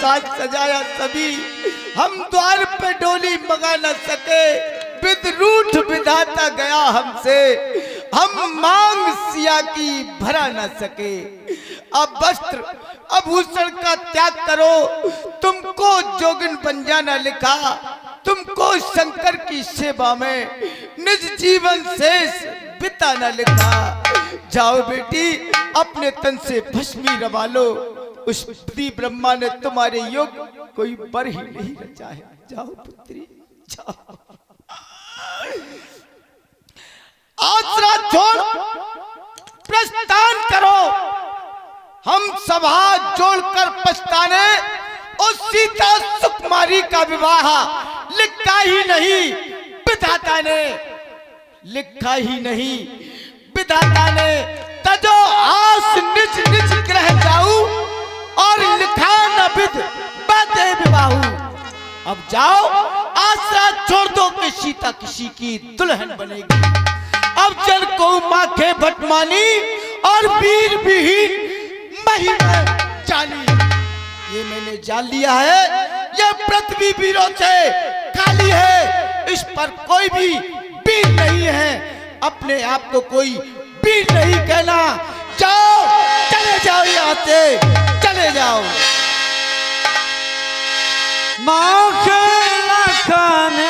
साज सजाया सभी, हम द्वार पे डोली मंगा न सके, विद्रूठ विधाता गया हमसे, हम मांग सिया की भरा न सके। अब वस्त्र आभूषण का त्याग करो, तुमको जोगिन बन जाना लिखा, तुमको शंकर की सेवा में निज जीवन शेष बिताना लिखा। जाओ बेटी अपने तन से भस्मी रवा लो, उस पति ब्रह्मा ने तुम्हारे योग कोई बर ही नहीं रचा है। जाओ पुत्री जाओ। आसरा छोड़ प्रस्थान करो, हम सभा जोड़कर पछताने, और सीता सुकुमारी का विवाह लिखा ही नहीं विधाता ने, लिखा ही नहीं विधाता ने। तजो आस निज निज ग्रह जाऊ, और लिखा न विध बाते विवाहू। अब जाओ आसरा छोड़ दो कि सीता किसी की दुल्हन बनेगी। अब जन को माखे भटमानी, और वीर विहीन महिमा जानी। ये मैंने जान लिया है, ये पृथ्वी वीरों से खाली है, इस पर कोई भी वीर नहीं है। अपने आप को कोई वीर नहीं कहना। जाओ चले जाओ, यहाँ से चले जाओ। माख लखने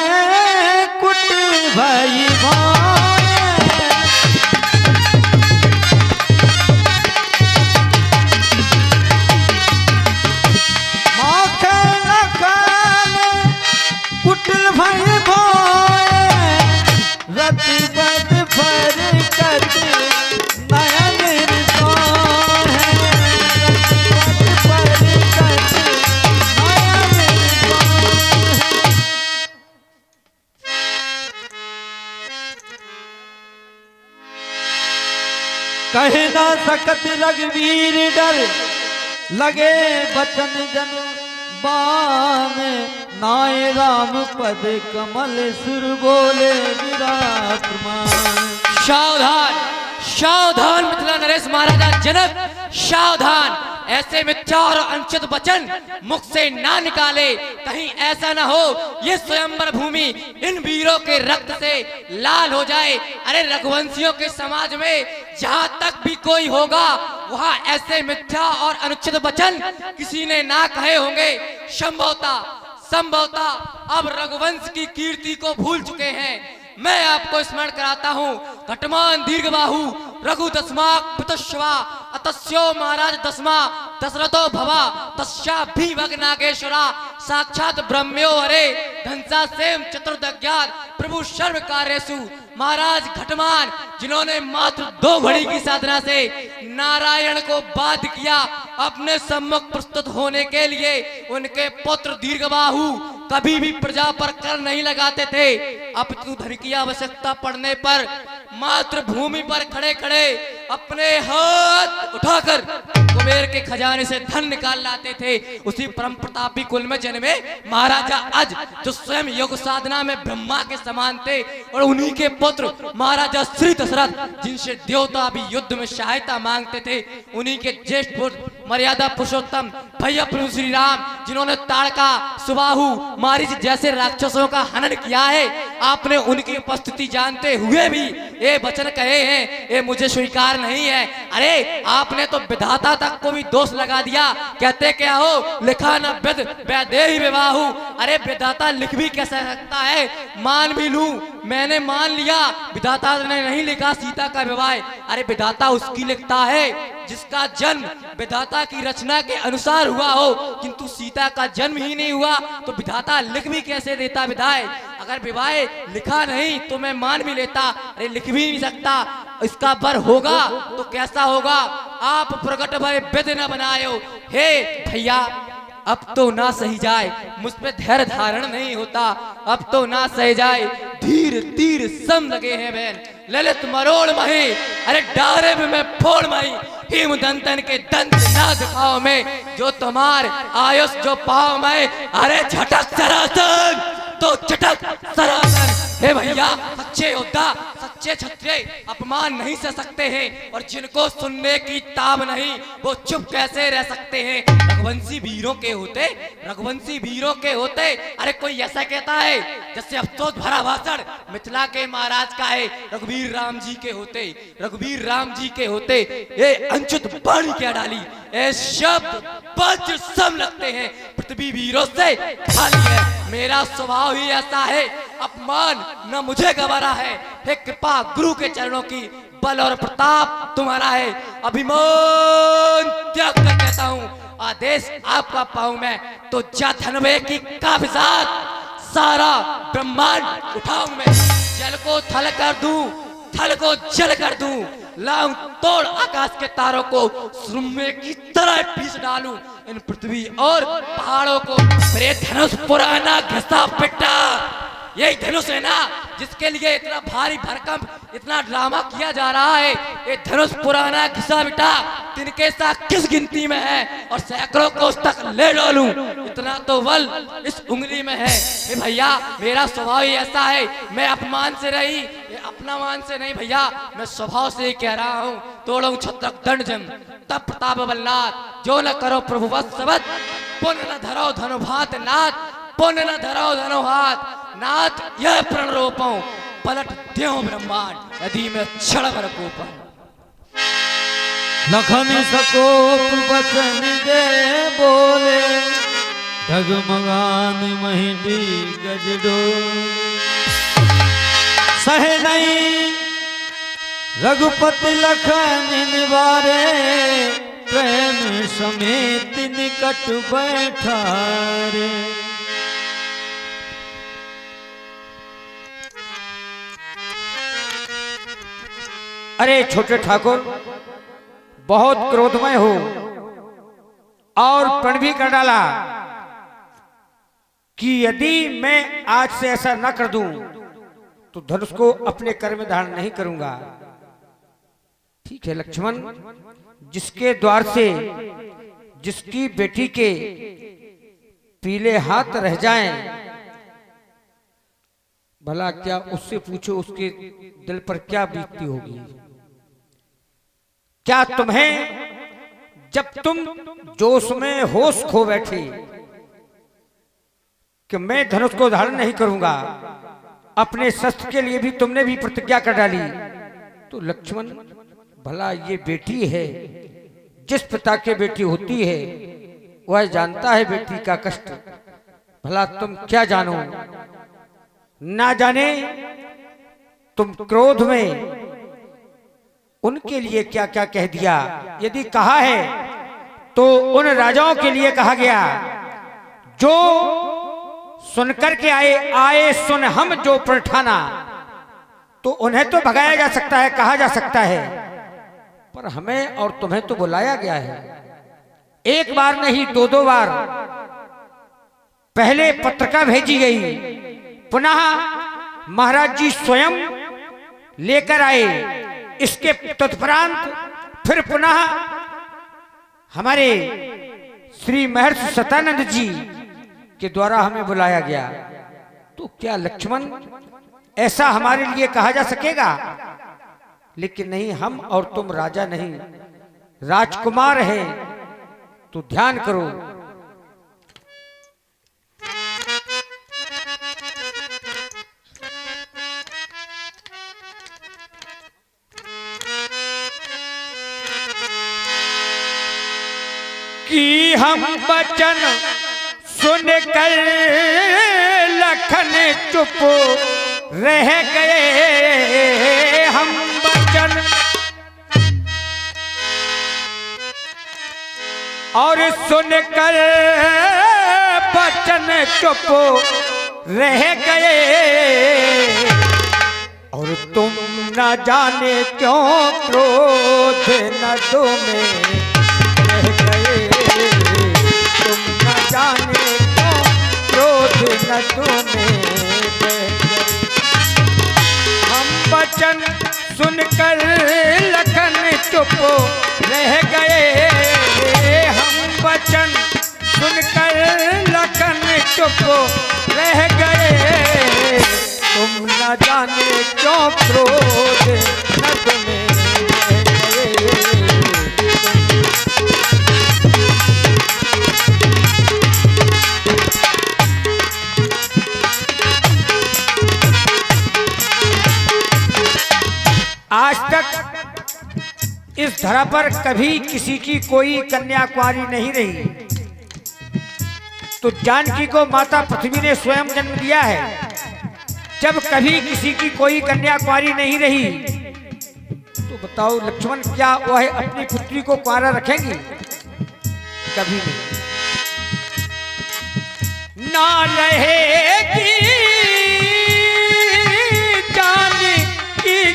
कुट भई भई भोए, रति बद भर कत नयन सोहे, रति बद भर कत नयन सोहे। कहे ना सकत रघुवीर डर, लगे बचन जन बान, नाय राम पद कमल सुर बोले विराजमान। सावधान सावधान मिथिला नरेश महाराजा जनक, सावधान। ऐसे मिथ्या और अनुचित वचन मुख से ना निकाले, कहीं ऐसा ना हो ये स्वयंवर भूमि इन वीरों के रक्त से लाल हो जाए। अरे रघुवंशियों के समाज में जहां तक भी कोई होगा, वहां ऐसे मिथ्या और अनुचित वचन किसी ने ना कहे होंगे। संभवता अब रघुवंश की कीर्ति को भूल चुके हैं। मैं आपको स्मरण कराता हूँ, घटमान दीर्घबाहु रघु दस्मा पितुष्वा, अतस्यो महाराज दस्मा दशरथो भवा, तस्या भी भगनागेश्वरा, साक्षात ब्रह्म्यो हरे, घनसा सेम चतुर्दज्ञात प्रभु सर्व कार्यसु। महाराज घटमान, जिन्होंने मात्र 2 घड़ी की साधना से नारायण को बाध्य किया अपने सम्मुख प्रस्तुत होने के लिए, उनके पुत्र दीर्घबाहु कभी भी प्रजा पर कर नहीं लगाते थे, अपितु धन की आवश्यकता पड़ने पर मात्र भूमि पर खड़े खड़े अपने हाथ उठाकर कुबेर के खजाने से धन निकाल लाते थे। उसी परम प्रतापी कुल में जन्मे महाराजा अज, जो स्वयं योग साधना में ब्रह्मा के समान थे, और उन्हीं के पुत्र महाराजा श्री दशरथ, जिनसे देवता भी युद्ध में सहायता मांगते थे, उन्हीं के ज्येष्ठ पुत्र मर्यादा पुरुषोत्तम भैया प्रभु श्री राम, जिन्होंने ताड़का, सुबाहु, मारीच जैसे राक्षसों का हनन किया है। आपने उनकी उपस्थिति जानते हुए भी ये वचन कहे हैं, ये मुझे स्वीकार नहीं है। अरे आपने तो विधाता तक को भी दोष लगा दिया। कहते क्या हो, लिखा न विद वैदेही विवाहु। अरे विधाता लिख भी कैसे सकता है? मान भी लूं, मैंने मान लिया विधाता ने नहीं लिखा सीता का विवाह। अरे विधाता उसकी लिखता है जिसका जन्म विधाता की रचना के अनुसार हुआ हो, किंतु सीता का जन्म ही नहीं हुआ तो विधाता लिख भी कैसे देता विधाय? अगर विवाह लिखा नहीं तो मैं मान भी लेता, अरे लिख भी नहीं सकता। इसका वर होगा तो कैसा होगा? आप प्रकट भय विध न बनायो। हे भैया, अब तो ना सही जाए, मुझ पे धैर्य धारण नहीं होता, अब तो ना सही जाए। धीर तीर सम लगे हैं बहन, ललित मरोड़ मही, अरे डारे में मैं फोड़ मही। हिम दंतन के दंत ना दिखाओ में, जो तुम्हार आयुष जो पाओ में, अरे झटक सरासन तो चटक सरासन। हे भैया, सच्चे सच्चे क्षत्रिय अपमान नहीं सह सकते हैं और जिनको सुनने की ताब नहीं वो चुप कैसे रह सकते हैं। रघुवंशी वीरों के होते अरे कोई ऐसा कहता है जैसे अफसोस भरा भाषण मिथिला के महाराज का है। रघुवीर राम जी के होते ये अंचुत बाणी क्या डाली, ये शब्द वज्र सम लगते हैं, पृथ्वी वीरों से खाली है। मेरा स्वभाव ही ऐसा है, अपमान न मुझे गवारा है। हे कृपा गुरु के चरणों की, बल और प्रताप तुम्हारा है। अभिमान त्याग कर कहता हूँ, आदेश आपका पाऊं मैं तो जा धनवे की काबिजात सारा ब्रह्मांड उठाऊं मैं। जल को थल कर दूं, थल को जल कर दूं, लाऊं तोड़ आकाश के तारों को सुरमे की तरह पीस डालूं इन पृथ्वी और पहाड़ों को। मेरे धनुष पुराना घिसा पिटा, यही धनुष है ना जिसके लिए इतना भारी भरकम इतना ड्रामा किया जा रहा है। ये धनुष पुराना घिसा बिटा तिनके साथ किस गिनती में है और सैकड़ों को उस तक ले डालूं, इतना तो बल इस उंगली में है। भैया मेरा स्वभाव ही ऐसा है, मैं अपमान से रही, ये अपना मान से नहीं भैया, मैं स्वभाव से ही कह रहा हूँ। तोड़ो छत्रक दंड जम तब प्रताप बलनाथ, जो न करो प्रभु वत्सवत, पुण्य न धरो धनुभात नाथ, पुण्य न धरो धनुहात नाथ, यह प्रण रोपो पलट देव ब्रह्मांड यदि मैं क्षण भर कोपा। लखन सकोप बचन दे बोले, ढगमगान महिडी गजडो। सहे नहीं रघुपति लखन निवारे, प्रेम समेत निकट बैठा रे। अरे छोटे ठाकुर, बहुत क्रोधमय हो और प्रण भी कर डाला कि यदि मैं आज से ऐसा न कर दूं तो धनुष को अपने कर में धारण नहीं करूंगा। ठीक है लक्ष्मण, जिसके द्वार से जिसकी बेटी के पीले हाथ रह जाएं, भला क्या उससे पूछो उसके दिल पर क्या बीतती होगी। क्या तुम्हें जब तुम जोश में होश खो बैठे कि मैं धनुष को धारण नहीं करूंगा, अपने शस्त्र के लिए भी तुमने भी प्रतिज्ञा कर डाली, तो लक्ष्मण भला ये बेटी है, जिस पिता के बेटी होती है वह जानता है बेटी का कष्ट। भला तुम क्या जानो, ना जाने तुम क्रोध में उनके लिए क्या क्या कह दिया। यदि कहा है तो उन राजाओं के लिए कहा गया जो सुनकर के आए सुन हम जो प्रठाना, तो उन्हें तो भगाया जा सकता है, कहा जा सकता है, पर हमें और तुम्हें तो बुलाया गया है। एक बार नहीं दो दो बार पहले पत्रिका भेजी गई, पुनः महाराज जी स्वयं लेकर आए, इसके तत्परांत फिर पुनः हमारे श्री महर्षि सतानंद जी के द्वारा हमें बुलाया गया। तो क्या लक्ष्मण ऐसा हमारे लिए कहा जा सकेगा? लेकिन नहीं, हम और तुम राजा नहीं राजकुमार हैं, तो ध्यान करो। कि हम वचन सुन कर लखन चुप रह गए, हम वचन और सुन कर वचन चुप रह गए, और तुम न जाने क्यों क्रोध नदों में रह गए, तुम न जाने क्यों क्रोध नदों में बह गए। हम वचन सुनकर लखन चुप रह गए, हम वचन सुनकर लखन चुप रह गए, तुम न जाने क्यों क्रोध नभ में रह गए। आज तक इस धरा पर कभी किसी की कोई कन्या कुंवारी नहीं रही, तो जानकी को माता पृथ्वी ने स्वयं जन्म दिया है। जब कभी किसी की कोई कन्या कुंवारी नहीं रही, तो बताओ लक्ष्मण क्या वह अपनी पुत्री को कुंवारा रखेंगी? कभी नहीं। ना रहेगी जानकी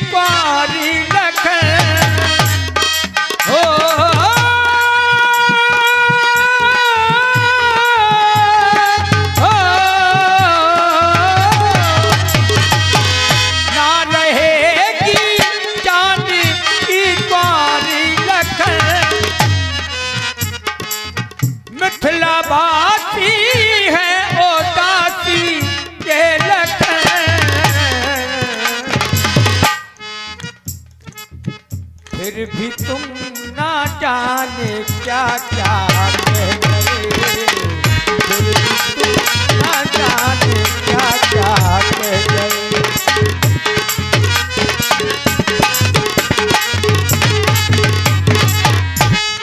कुंवारी लखन हो, ना रहेगी जानकी कुंवारी लखन। मिथिला बासी है ओ दासी के लखन। फिर भी तुम ना जाने क्या क्या कह गए, फिर भी तुम ना जाने क्या क्या कह गए।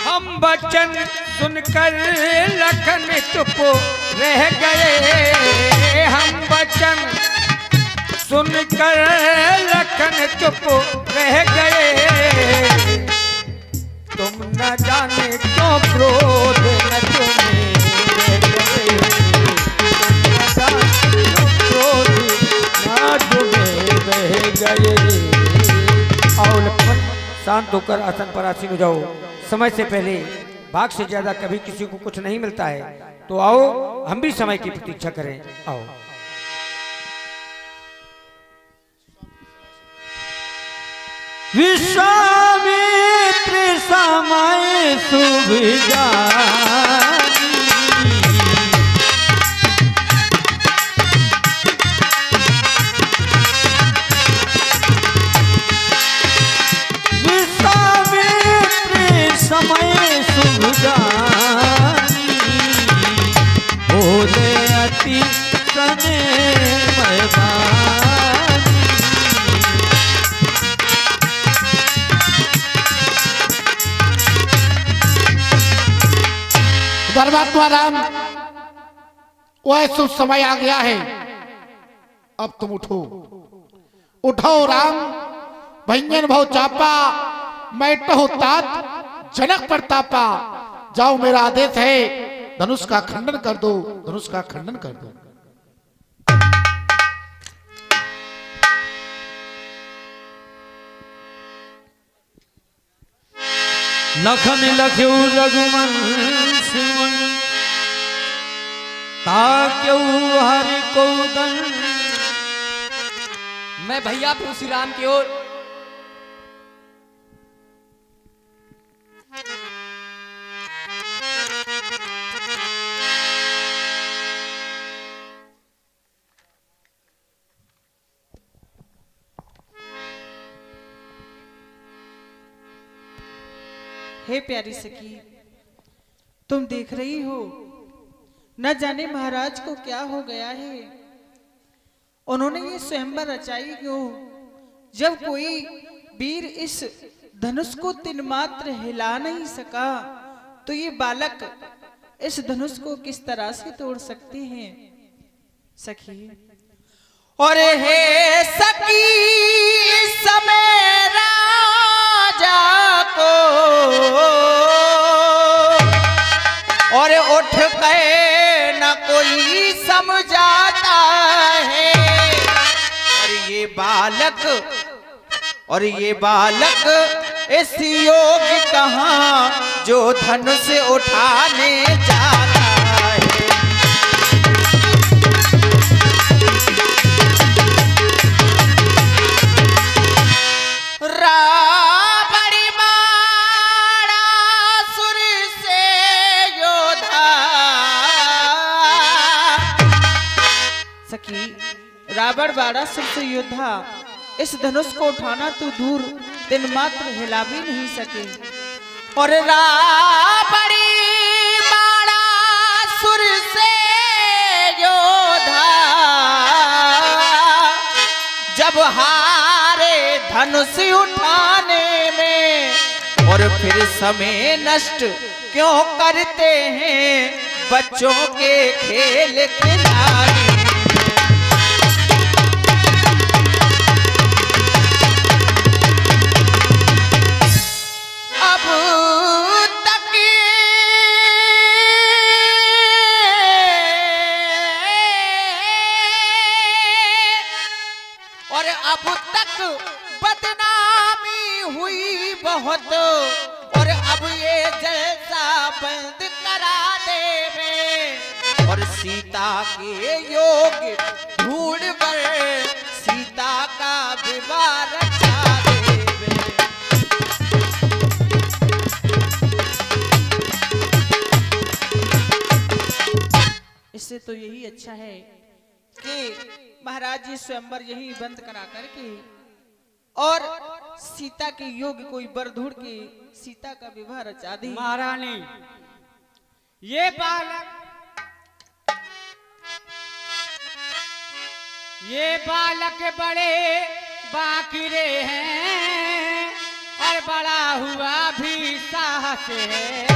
हम वचन सुनकर लखन चुप रह गए, हम वचन सुनकर लखन चुप रह गए। तुम न जाने क्यों क्रोध नभ में रह गए, तुम न जाने क्यों क्रोध नभ में बह गए। आओ लक्ष्मण, शांत होकर आसन पर आसीन हो जाओ। समय से पहले भाग से ज्यादा कभी किसी को कुछ नहीं मिलता है, तो आओ हम भी समय की प्रतीक्षा करें। आओ। विश्वामित्र समय शुभ जानी, विश्वामित्र समय शुभ जानी, बोले अति स्नेहमय वाणी। धर्मात्मा राम, वह शुभ समय आ गया है, अब तुम उठो। उठो राम, भंजन भव चापा, मैटहो तात जनक प्रतापा। जाओ, मेरा आदेश है, धनुष का खंडन कर दो, धनुष का खंडन कर दो। लखन लख्यू रघुवंश ताक्यू हरि को दंड। मैं भैया प्रभु श्री राम की ओर हे प्यारी सखी, तुम देख रही हो न जाने महाराज को क्या हो गया है। उन्होंने ये स्वयंवर रचाई क्यों? जब कोई वीर इस धनुष को तिन मात्र हिला नहीं सका, तो ये बालक इस धनुष को किस तरह से तोड़ सकते हैं? सखी और हे सखी, समय राजा को और उठ गए न कोई समझाता है। और ये बालक इस योग्य कहाँ जो धनुष उठाने जाता है। सखी, रावण ताड़ासुर से योद्धा इस धनुष को उठाना तो दूर दिन मात्र हिला भी नहीं सके। और रावणी बाणासुर से योद्धा जब हारे धनुष उठाने में, और फिर समय नष्ट क्यों करते हैं बच्चों के खेल खिलाने। अब तक और अब तक बदनामी हुई बहुत, और अब ये जलसा बंद करा देवे, और सीता के योग ढूंढ कर सीता का विवाह रचा देवे। इससे तो यही अच्छा है कि महाराज जी स्वयंवर यही बंद करा करके और सीता के योग कोई वर ढूंढ के सीता का विवाह रचा दी। महारानी, ये बालक बड़े बाकिरे हैं और बड़ा हुआ भी साहस है।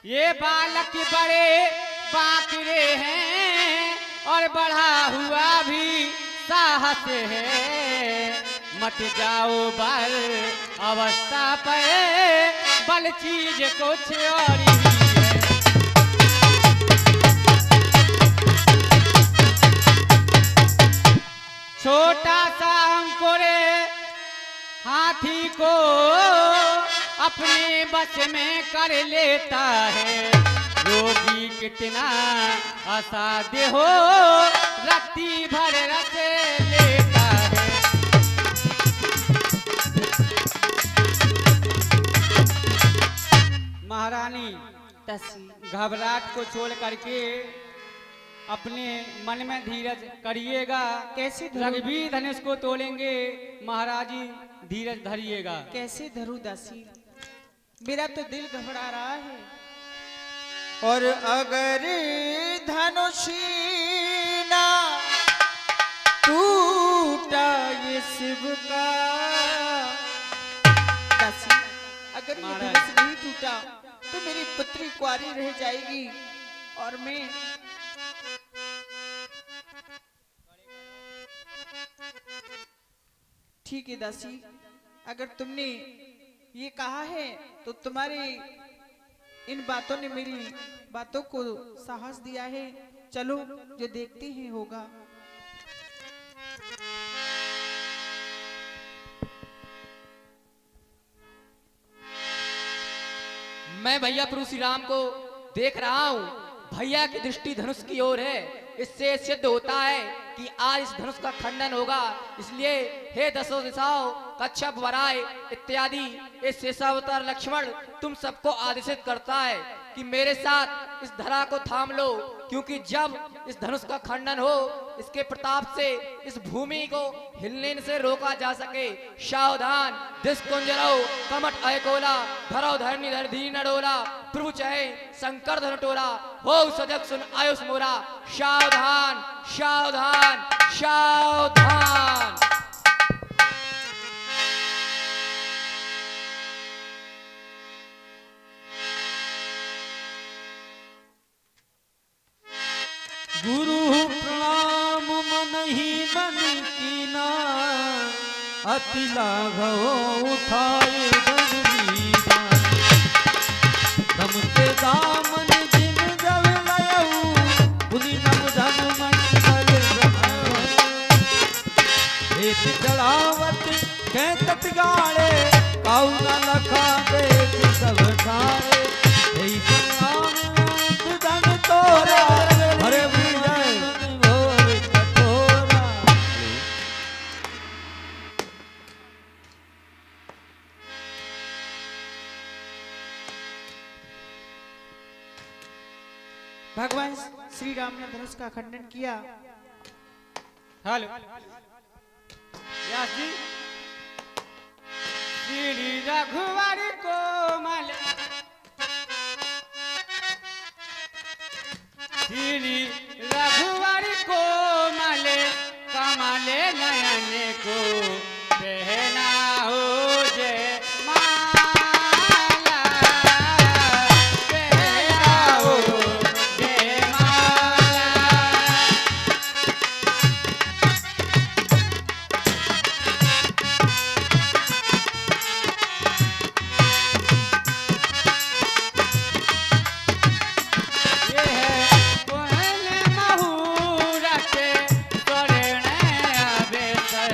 ये बालक बड़े बाकिरे हैं और बड़ा हुआ भी साहस है। मत जाओ बल अवस्था पे, बल चीज कुछ और ही है। छोटा सा अंकुरे हाथी को अपने बस में कर लेता है। रोगी कितना असाध्य हो, रत्ती भर रस लेता है। महारानी, घबराहट को छोड़ करके अपने मन में धीरज करिएगा। कैसे रघुवीर धनुष को तोड़ेंगे, महाराजी धीरज धरिएगा। कैसे धरू दासी, मेरा तो दिल घबरा रहा है। और अगर धनुषी ना टूटा ये शिव का, दासी अगर ये महाराज। धनुष नहीं टूटा तो मेरी पुत्री कुंवारी रह जाएगी और मैं ठीक है दासी, अगर तुमने ये कहा है तो तुम्हारी इन बातों ने मेरी बातों को साहस दिया है। चलो जो देखते हैं होगा। मैं भैया प्रभु श्री राम को देख रहा हूँ, भैया की दृष्टि धनुष की ओर है। इससे सिद्ध होता है कि आज इस धनुष का खंडन होगा। इसलिए हे दसों दिशाओं, कच्छप, वराय इत्यादि इस शेषावतार लक्ष्मण तुम सबको आदेशित करता है कि मेरे साथ इस धरा को थाम लो, क्योंकि जब इस धनुष का खंडन हो, इसके प्रताप से इस भूमि को हिलने से रोका जा सके। सावधान, दिस कुंजरो कमट अयकोला, धरो धरनी धर धी नडोला, प्रभु चाहे शंकर धन टोला, हो सजग सुन आयुष मोरा। सावधान सावधान सावधान। गुरु प्रणाम मन ही मन कीना, अति लाघव उठाए दंडीना। दमते दामन जिन जब लयऊ, पुनि नव धन मंडल रहाए। हेत चढ़ावत कै तट गाड़े, काऊ न लखा देख सब ठाए। यही संग्राम धन तोरा, हरे विजय घोर कठोरा। भगवान श्री राम ने धनुष का खंडन किया हेलो व्यास जी श्री रघुवर कोमल श्री रघुवर कोमल कमल नयन को पहना हो जय माला पहना हो जय माला। ये है कोहल महूरत स्वर्ण अबेसर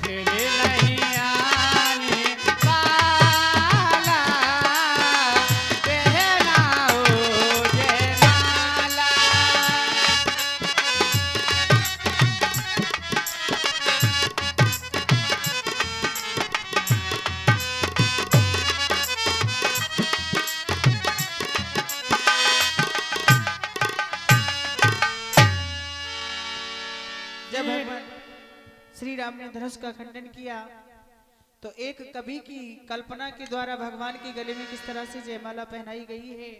दिल नहीं आने वाला पहना हो जय माला। जब भगवान श्री राम ने धनुष का खंडन किया तो एक कवि की कल्पना के द्वारा भगवान के गले में किस तरह से जयमाला पहनाई गई है।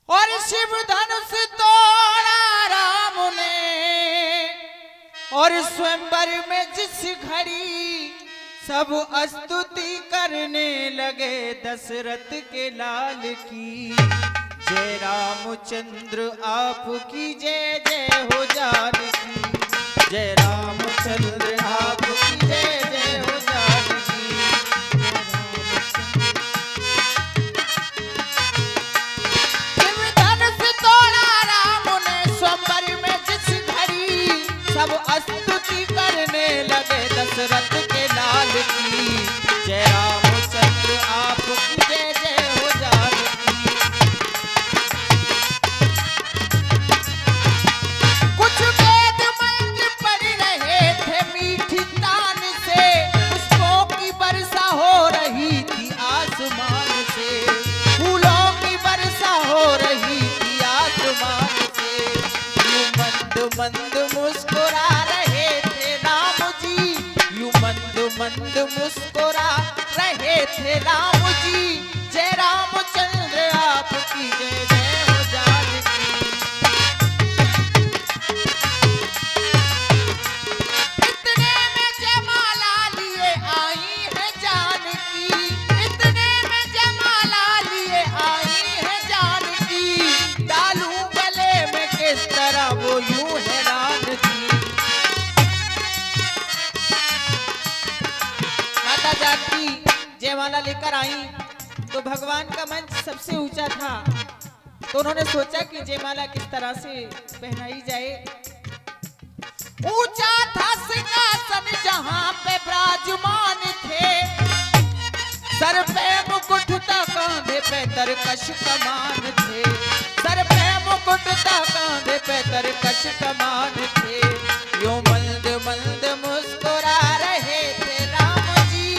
और शिव धनुष तोड़ा राम ने और स्वयंवर में जिस घड़ी सब स्तुति करने लगे दशरथ के लाल की। जय रामचंद्र आपकी जय जय हो जानकी। जय रामचंद्र आपकी जय जय हो जानकी। शिव धनुष तोड़ा राम ने स्वयंवर में जिस घड़ी सब स्तुति करने लगे दशरथ के लाल की। जय रामचंद्र आपकी जय जय हो जानकी। कुछ वेद मंत्र पढ़ रहे थे मीठी तान से पुष्पों की वर्षा हो रही थी आसमान से। फूलों की वर्षा हो रही थी आसमान से। यूं मंद मंद मुस्कुरा रहे थे राम जी। यूं मंद मंद मुस्कुरा रहे थे राम जी। जय रामचंद्र आपकी जय जय हो जानकी। इतने में जयमाला लिए आई है जानकी। इतने में जयमाला लिए आई है जानकी। डालू गले में किस तरह वो यूं हैरान थी। माता जानकी जयमाला लेकर आई तो भगवान का मंच सबसे ऊंचा था तो उन्होंने सोचा कि जयमाला किस तरह से पहनाई जाए। ऊंचा था सिंहासन जहां पे विराजमान थे। सर पे मुकुट था कांधे पे तरकश कमान थे। सर पे मुकुट था कांधे पे तरकश कमान थे। यूं मंद मंद मुस्कुरा रहे थे राम जी।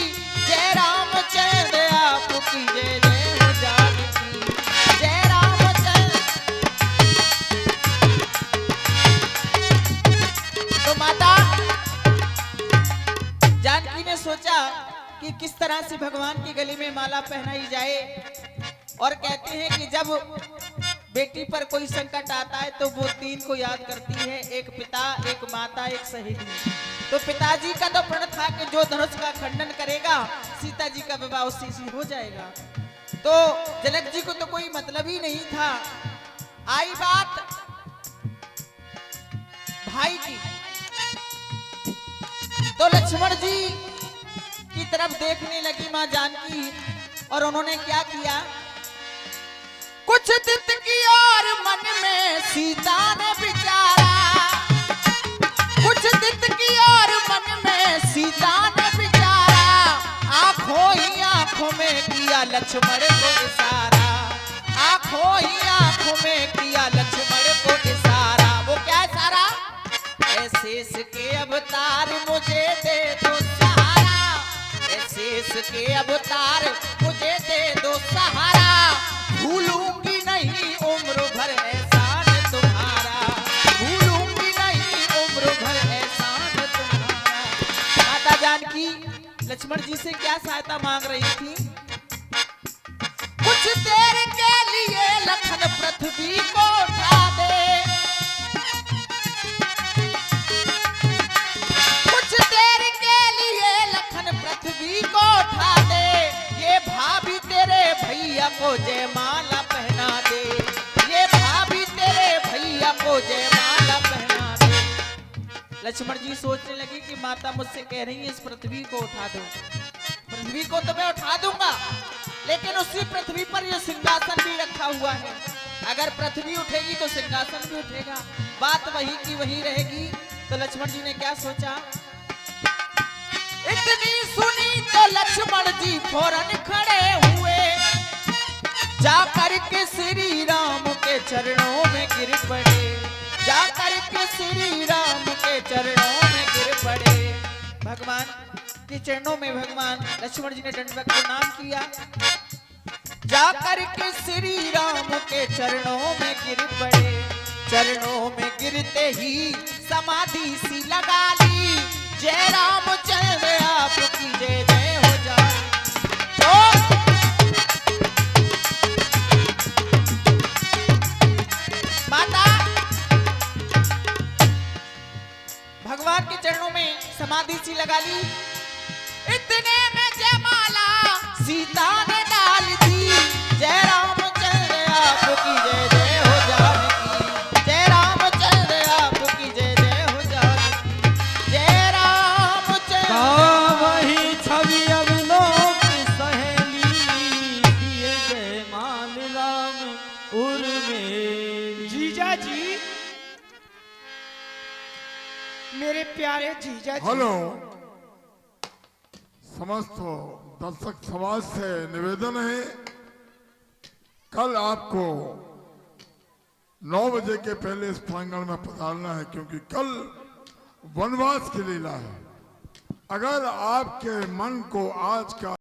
जय रामचंद्र आपकी जय जय हो जानकी। जय रामचंद्र। तो माता जानकी ने सोचा कि किस तरह से भगवान के गले में माला पहनाई जाए। और कहते हैं कि जब बेटी पर कोई संकट आता है तो वो तीन को याद करती है, एक पिता, एक माता, एक सहेली। तो पिताजी का तो प्रण था कि जो धनुष का खंडन करेगा सीता जी का विवाह उससे ही हो जाएगा। तो जनक जी को तो कोई मतलब ही नहीं था। आई बात भाई की तो लक्ष्मण जी की तरफ देखने लगी मां जानकी और उन्होंने क्या किया। कुछ दिन की और मन में सीता ने विचारा। कुछ दिन की और मन में सीता ने विचारा। आंखों ही आंखों में किया लक्ष्मण को इशारा। आंखों ही आंखों में किया लक्ष्मण को इशारा। वो क्या इशारा। ऐसे के अवतार मुझे दे दो सहारा। ऐसे के अवतार मुझे दे दो सहारा। भूलूंगी नहीं उम्र भर एहसान तुम्हारा। भूलूंगी नहीं उम्र जानकी लक्ष्मण जी से क्या सहायता मांग रही थी? कुछ देर के लिए लखन पृथ्वी को उठा दे, कुछ देर के लिए लखन पृथ्वी को उठा दे, ये भाभी तेरे भैया को जयमाला पहना दे, ये भाभी तेरे भैया को जयमाला पहना दे। लक्ष्मण जी सोचने लगे कि माता मुझसे कह रही है इस पृथ्वी को उठा दो। पृथ्वी को तो मैं उठा दूंगा, लेकिन उसी पृथ्वी पर ये सिंहासन भी रखा हुआ है। अगर पृथ्वी उठेगी तो सिंहासन भी उठेगा, बात वही की वही रहेगी। तो लक्ष्मण जी ने क्या सोचा? इतनी सुनी तो लक्ष्मण जी फौरन खड़े हुए, जाकर के श्री राम के चरणों में गिर पड़े, जाकर के श्री राम के चरणों में गिर पड़े। भगवान के चरणों में भगवान लक्ष्मण जी ने दंडवत प्रणाम किया, जाकर के श्री राम के चरणों में गिर पड़े। चरणों में गिरते ही समाधि सी लगा ली, जय रामचंद्र आपकी जय जय हो जाए। तो माता भगवान के चरणों में समाधि सी लगा ली। इतने में जयमाला सीता ने डाल दी, जय रामचंद्र आपकी जय जय हो जानकी, जय रामचंद्र आपकी जय जय हो जानकी, जय रामचंद्र। वही छवि अवलोक सहेली, दिए जय मान राम उर्मिली। जीजा जी, मेरे प्यारे जीजा जी। हेलो, समस्त दर्शक समाज से निवेदन है, कल आपको 9 बजे के पहले इस प्रांगण में पधारना है, क्योंकि कल वनवास की लीला है। अगर आपके मन को आज का